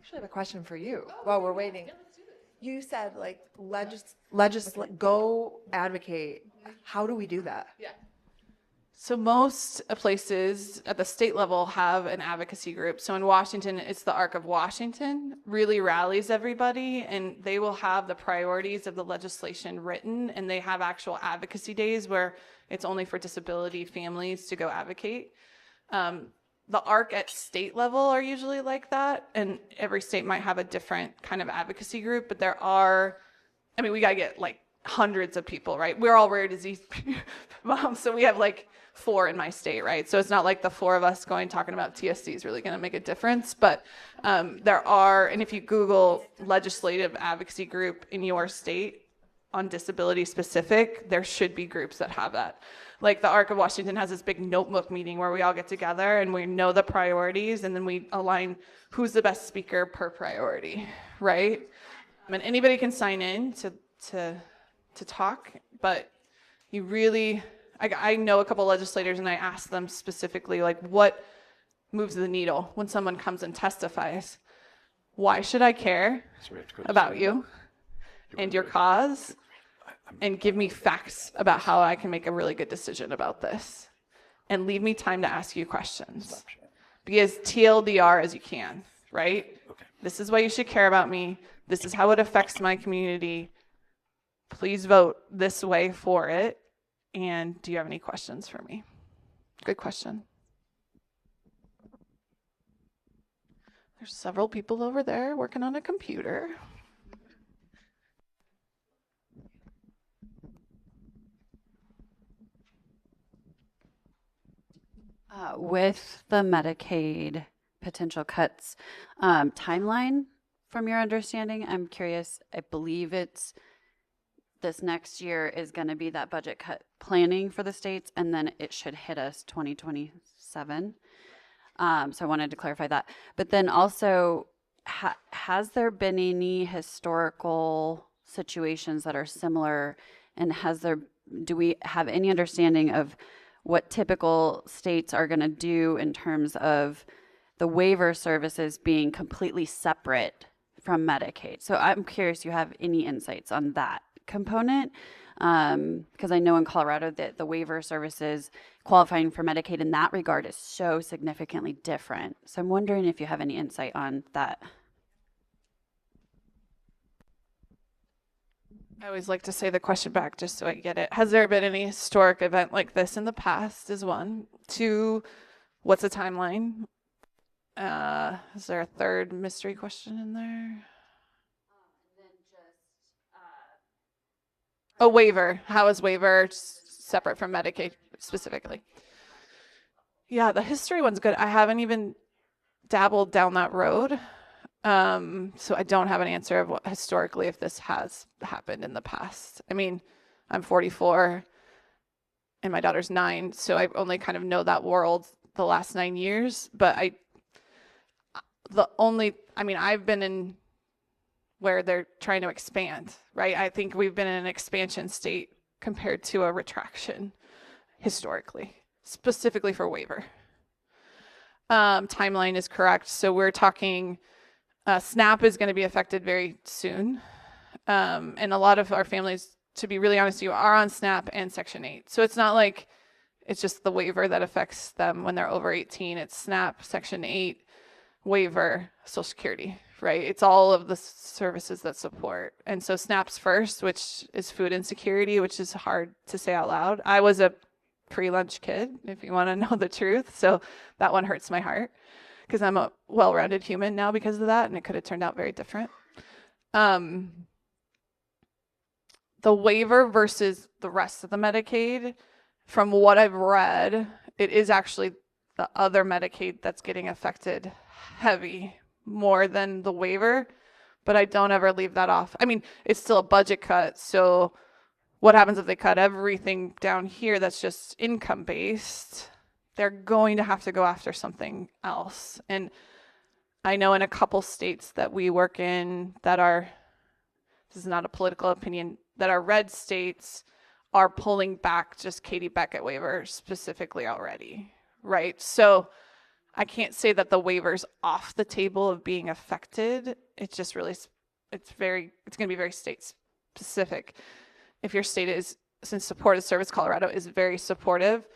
actually have a question for you while we're waiting. You said like legislate, go advocate. How do we do that? Yeah. So most places at the state level have an advocacy group. So in Washington, it's the Arc of Washington, really rallies everybody, and they will have the priorities of the legislation written, and they have actual advocacy days where it's only for disability families to go advocate. The ARC at state level are usually like that, and every state might have a different kind of advocacy group, but there are, I mean, we gotta get like hundreds of people, right? We're all rare disease moms, so we have like 4 in my state, right? So it's not like the 4 of us talking about TSC is really gonna make a difference, but there are, and if you Google legislative advocacy group in your state on disability specific, there should be groups that have that. Like the Arc of Washington has this big notebook meeting where we all get together and we know the priorities, and then we align who's the best speaker per priority, right? And anybody can sign in to talk, but you really, I know a couple legislators and I ask them specifically, like, what moves the needle when someone comes and testifies? Why should I care about you and your cause? And give me facts about how I can make a really good decision about this. And leave me time to ask you questions. Be as TLDR as you can, right? Okay. This is why you should care about me. This is how it affects my community. Please vote this way for it. And do you have any questions for me? Good question. There's several people over there working on a computer. With the Medicaid potential cuts timeline, from your understanding, I'm curious, I believe it's this next year is going to be that budget cut planning for the states, and then it should hit us 2027. So I wanted to clarify that. But then also, has there been any historical situations that are similar, and do we have any understanding of what typical states are going to do in terms of the waiver services being completely separate from Medicaid? So I'm curious, you have any insights on that component? Because I know in Colorado that the waiver services qualifying for Medicaid in that regard is so significantly different. So I'm wondering if you have any insight on that. I always like to say the question back just so I get it. Has there been any historic event like this in the past is 1. 2, what's the timeline? Is there a third mystery question in there? A waiver. How is waiver separate from Medicaid specifically? Yeah, the history one's good. I haven't even dabbled down that road. So I don't have an answer of what historically if this has happened in the past. I mean, I'm 44 and my daughter's 9, so I only kind of know that world the last 9 years, but I've been in where they're trying to expand, right? I think we've been in an expansion state compared to a retraction historically, specifically for waiver. Timeline is correct. So we're talking SNAP is going to be affected very soon. And a lot of our families, to be really honest with you, are on SNAP and Section 8. So it's not like it's just the waiver that affects them when they're over 18. It's SNAP, Section 8, waiver, Social Security, right? It's all of the services that support. And so SNAP's first, which is food insecurity, which is hard to say out loud. I was a pre-lunch kid, if you want to know the truth. So that one hurts my heart because I'm a well-rounded human now because of that, and it could have turned out very different. The waiver versus the rest of the Medicaid, from what I've read, it is actually the other Medicaid that's getting affected heavy more than the waiver, but I don't ever leave that off. I mean, it's still a budget cut, so what happens if they cut everything down here that's just income based? They're going to have to go after something else. And I know in a couple states that we work in that are, this is not a political opinion, that are red states are pulling back just Katie Beckett waiver specifically already, right? So I can't say that the waiver's off the table of being affected. It's just really, it's going to be very state specific. If your state is, since Supportive Service Colorado is very supportive,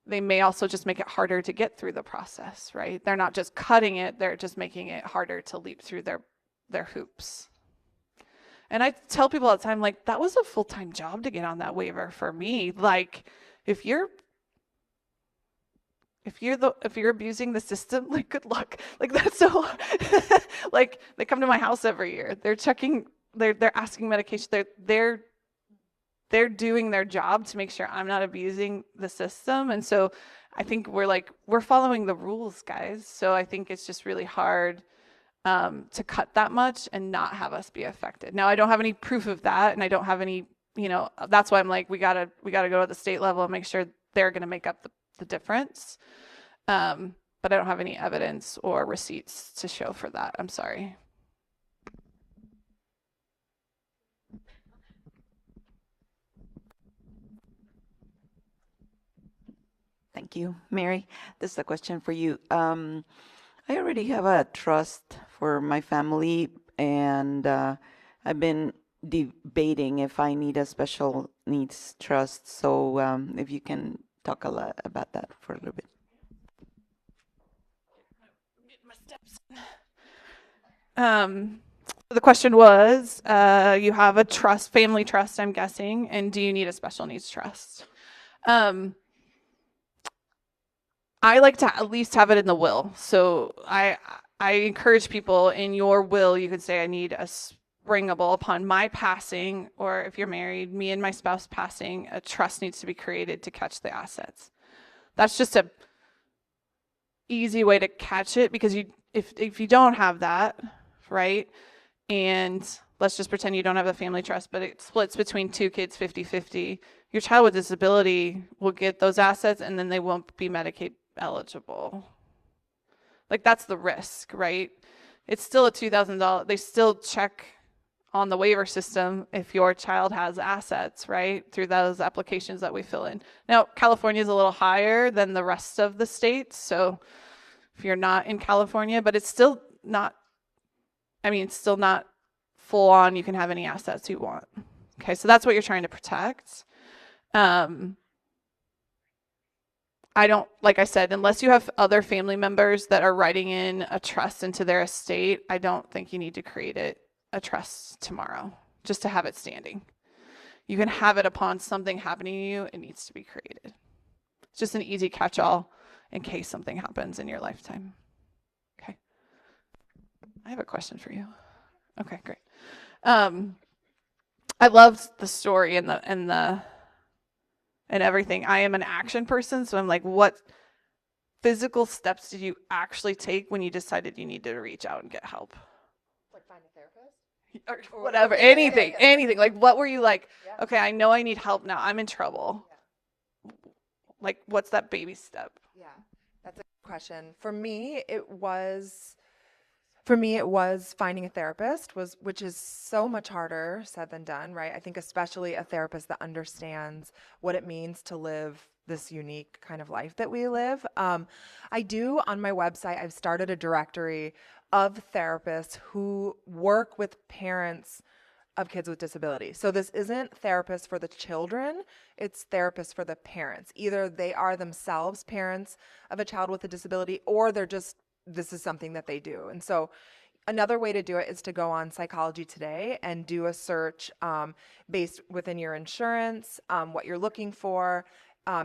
they may also just make it harder to get through the process, right? They're not just cutting it, they're just making it harder to leap through their hoops. And I tell people all the time, like, that was a full-time job to get on that waiver for me. Like, if you're abusing the system, like, good luck. Like, that's so like, they come to my house every year. They're checking, they're asking medication. They're doing their job to make sure I'm not abusing the system. And so I think we're following the rules, guys. So I think it's just really hard to cut that much and not have us be affected. Now, I don't have any proof of that, and I don't have any, that's why I'm like, we gotta go to the state level and make sure they're gonna make up the difference. But I don't have any evidence or receipts to show for that. I'm sorry. Thank you, Mary. This is a question for you. I already have a trust for my family, and I've been debating if I need a special needs trust. So if you can talk a lot about that for a little bit. The question was, you have a trust, family trust, I'm guessing, and do you need a special needs trust? I like to at least have it in the will. So I encourage people, in your will, you could say, I need a springable upon my passing, or if you're married, me and my spouse passing, a trust needs to be created to catch the assets. That's just a easy way to catch it, because if you don't have that, right, and let's just pretend you don't have a family trust, but it splits between two kids 50-50, your child with disability will get those assets, and then they won't be Medicaid eligible. Like, that's the risk, right? It's still a $2,000. They still check on the waiver system if your child has assets, right, through those applications that we fill in. Now, California is a little higher than the rest of the states, so if you're not in California, but it's still not, it's still not full on, you can have any assets you want. Okay, so that's what you're trying to protect. I don't, like I said, unless you have other family members that are writing in a trust into their estate, I don't think you need to create a trust tomorrow just to have it standing. You can have it upon something happening to you, it needs to be created. It's just an easy catch-all in case something happens in your lifetime. Okay. I have a question for you. Okay, great. I loved the story and everything. I am an action person, so I'm like, what physical steps did you actually take when you decided you needed to reach out and get help? Like find a therapist? Or whatever, anything. Like, what were you like, okay, I know I need help now. I'm in trouble. Yeah. Like, what's that baby step? Yeah, that's a good question. For me, it was finding a therapist, which is so much harder said than done, right? I think especially a therapist that understands what it means to live this unique kind of life that we live. I do, on my website, I've started a directory of therapists who work with parents of kids with disabilities. So this isn't therapists for the children, it's therapists for the parents. Either they are themselves parents of a child with a disability, or this is something that they do. And so another way to do it is to go on Psychology Today and do a search based within your insurance, what you're looking for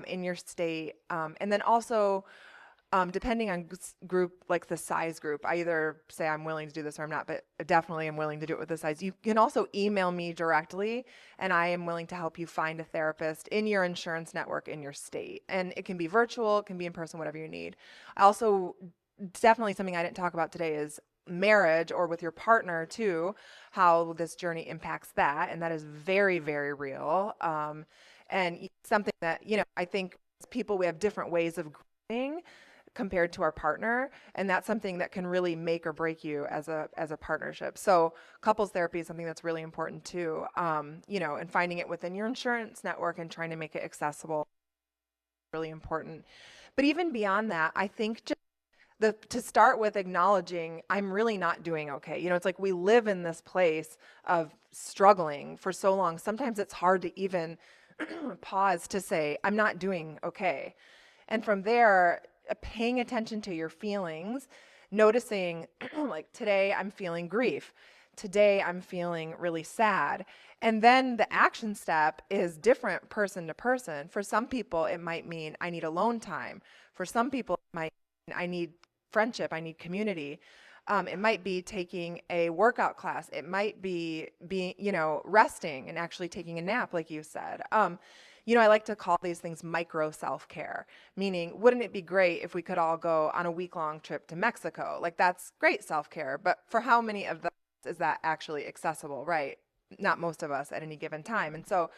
in your state. And then also, depending on group, like the size group, I either say I'm willing to do this or I'm not, but definitely I'm willing to do it with the size. You can also email me directly, and I am willing to help you find a therapist in your insurance network in your state. And it can be virtual, it can be in person, whatever you need. I also, definitely something I didn't talk about today is marriage, or with your partner too, how this journey impacts that. And that is very, very real. And something that, I think as people, we have different ways of growing compared to our partner. And that's something that can really make or break you as a partnership. So couples therapy is something that's really important too, and finding it within your insurance network and trying to make it accessible, really important. But even beyond that, I think just to start with acknowledging I'm really not doing okay. You know, it's like we live in this place of struggling for so long. Sometimes it's hard to even pause to say, I'm not doing okay. And from there, paying attention to your feelings, noticing like today I'm feeling grief. Today I'm feeling really sad. And then the action step is different person to person. For some people, it might mean I need alone time. For some people, it might mean I need friendship, I need community. It might be taking a workout class. It might be being, resting and actually taking a nap, like you said. I like to call these things micro self-care, meaning wouldn't it be great if we could all go on a week-long trip to Mexico? Like that's great self-care, but for how many of those is that actually accessible, right? Not most of us at any given time. And so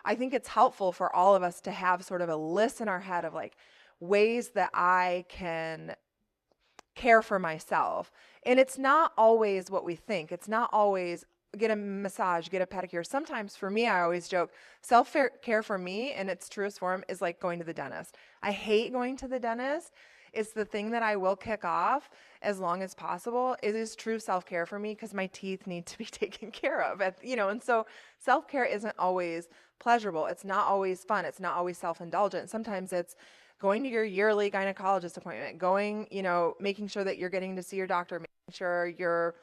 I think it's helpful for all of us to have sort of a list in our head of like ways that I can care for myself. And it's not always what we think. It's not always get a massage, get a pedicure. Sometimes for me, I always joke, self-care for me in its truest form is like going to the dentist. I hate going to the dentist. It's the thing that I will kick off as long as possible. It is true self-care for me because my teeth need to be taken care of. And so self-care isn't always pleasurable. It's not always fun. It's not always self-indulgent. Sometimes it's going to your yearly gynecologist appointment, making sure that you're getting to see your doctor, making sure you're,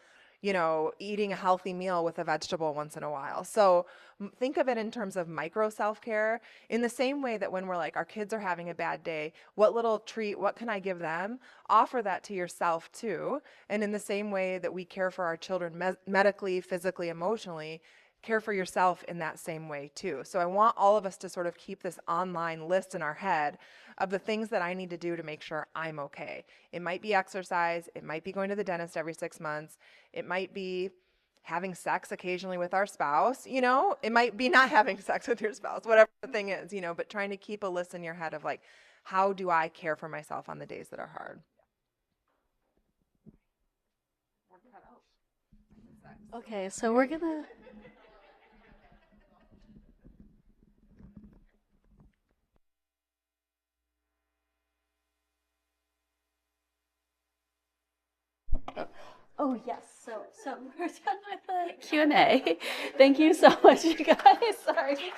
eating a healthy meal with a vegetable once in a while. So think of it in terms of micro self-care in the same way that when we're like, our kids are having a bad day, what little treat, what can I give them? Offer that to yourself too. And in the same way that we care for our children medically, physically, emotionally, care for yourself in that same way too. So I want all of us to sort of keep this online list in our head of the things that I need to do to make sure I'm okay. It might be exercise. It might be going to the dentist every 6 months. It might be having sex occasionally with our spouse. It might be not having sex with your spouse, whatever the thing is, but trying to keep a list in your head of like, how do I care for myself on the days that are hard? Okay, so we're gonna. Oh yes, so we're done with the Q&A. Thank you so much, you guys. Sorry.